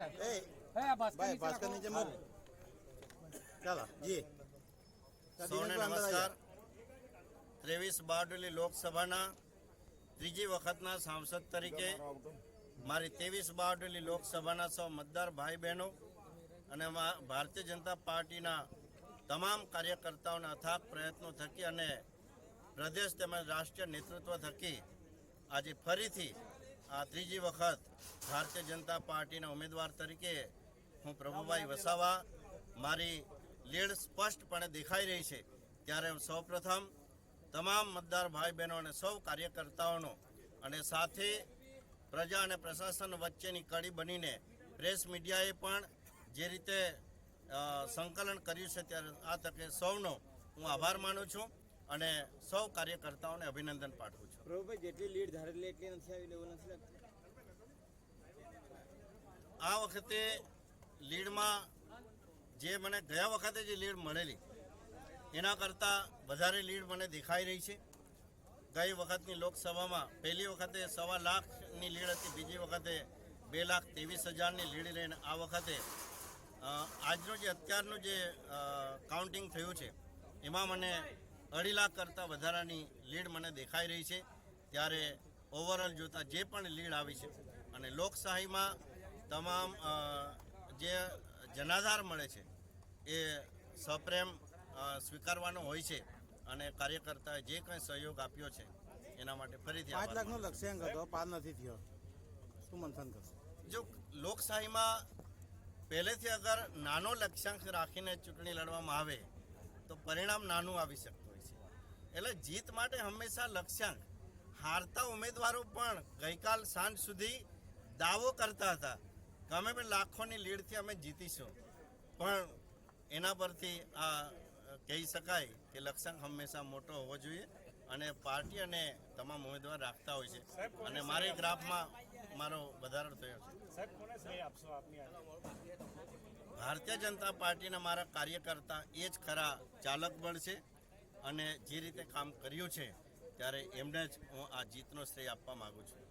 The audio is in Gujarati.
ભાઈ ભાસ્કર નીચે મૂક. ચાલો જી સૌને નમસ્કાર. 23 બારડોલી લોકસભાના ત્રીજી વખતના સાંસદ તરીકે મારી 23 બારડોલી લોકસભાના સૌ મતદાર ભાઈ બહેનો અને ભારતીય જનતા પાર્ટીના તમામ કાર્યકર્તાઓના અથાગ પ્રયત્નો થકી અને પ્રદેશ તેમજ રાષ્ટ્રીય નેતૃત્વ થકી આજે ફરીથી આ ત્રીજી વખત ભારતીય જનતા પાર્ટીના ઉમેદવાર તરીકે હું પ્રભુભાઈ વસાવા મારી લીડ સ્પષ્ટપણે દેખાઈ રહી છે. ત્યારે સૌપ્રથમ તમામ મતદાર ભાઈ બહેનો અને સૌ કાર્યકર્તાઓનો અને સાથે પ્રજા અને પ્રશાસન વચ્ચેની કડી બનીને પ્રેસ મીડિયાએ પણ જે રીતે સંકલન કર્યું છે ત્યારે આ તકે સૌનો હું આભાર માનું છું અને સૌ કાર્યકર્તાઓને અભિનંદન પાઠવું છું. પ્રભુભાઈ જેટલી લીડ ધારેલી એટલી નથી આવી એવું નથી લાગતું? આ વખતે લીડમાં જે મને ગયા વખતે જે લીડ મળેલી એના કરતાં વધારે લીડ મને દેખાઈ રહી છે. ગઈ વખતની લોકસભામાં પહેલી વખતે 1.25 લાખની લીડ હતી, બીજી વખતે 2,23,000ની લીડ લઈને આ વખતે આજનું જે અત્યારનું જે કાઉન્ટિંગ થયું છે એમાં મને 2.5 લાખ કરતાં વધારાની લીડ મને દેખાઈ રહી છે. ત્યારે ઓવરઓલ જોતાં જે પણ લીડ આવી છે અને લોકશાહીમાં તમામ જે જનાધાર મળે છે એ સપ્રેમ સ્વીકારવાનો હોય છે અને કાર્યકર્તાએ જે કંઈ સહયોગ આપ્યો છે એના માટે ફરીથી 5 લાખનો લક્ષ્યાંક હતો, પાર નથી થયો. શું મંથન કરશે? જો લોકશાહીમાં પહેલેથી અગર નાનો લક્ષ્યાંક રાખીને ચૂંટણી લડવામાં આવે તો પરિણામ નાનું આવી શકતું હોય છે. એટલે જીત માટે હંમેશા લક્ષ્યાંક, હારતા ઉમેદવારો પણ ગઈકાલ સાંજ સુધી દાવો કરતા હતા કે અમે પણ લાખોની લીડથી અમે જીતીશું, પણ એના પરથી આ કહી શકાય કે લક્ષ્યાંક હંમેશા મોટો હોવો જોઈએ અને પાર્ટી અને તમામ ઉમેદવાર રાખતા હોય છે અને મારી ગ્રાફમાં મારો વધારો થયો છે. ભારતીય જનતા પાર્ટીના મારા કાર્યકર્તા એ જ ખરા ચાલક બળ છે અને જે રીતે કામ કર્યું છે ત્યારે એમને જ હું આ જીતનો શ્રેય આપવા માગું છું.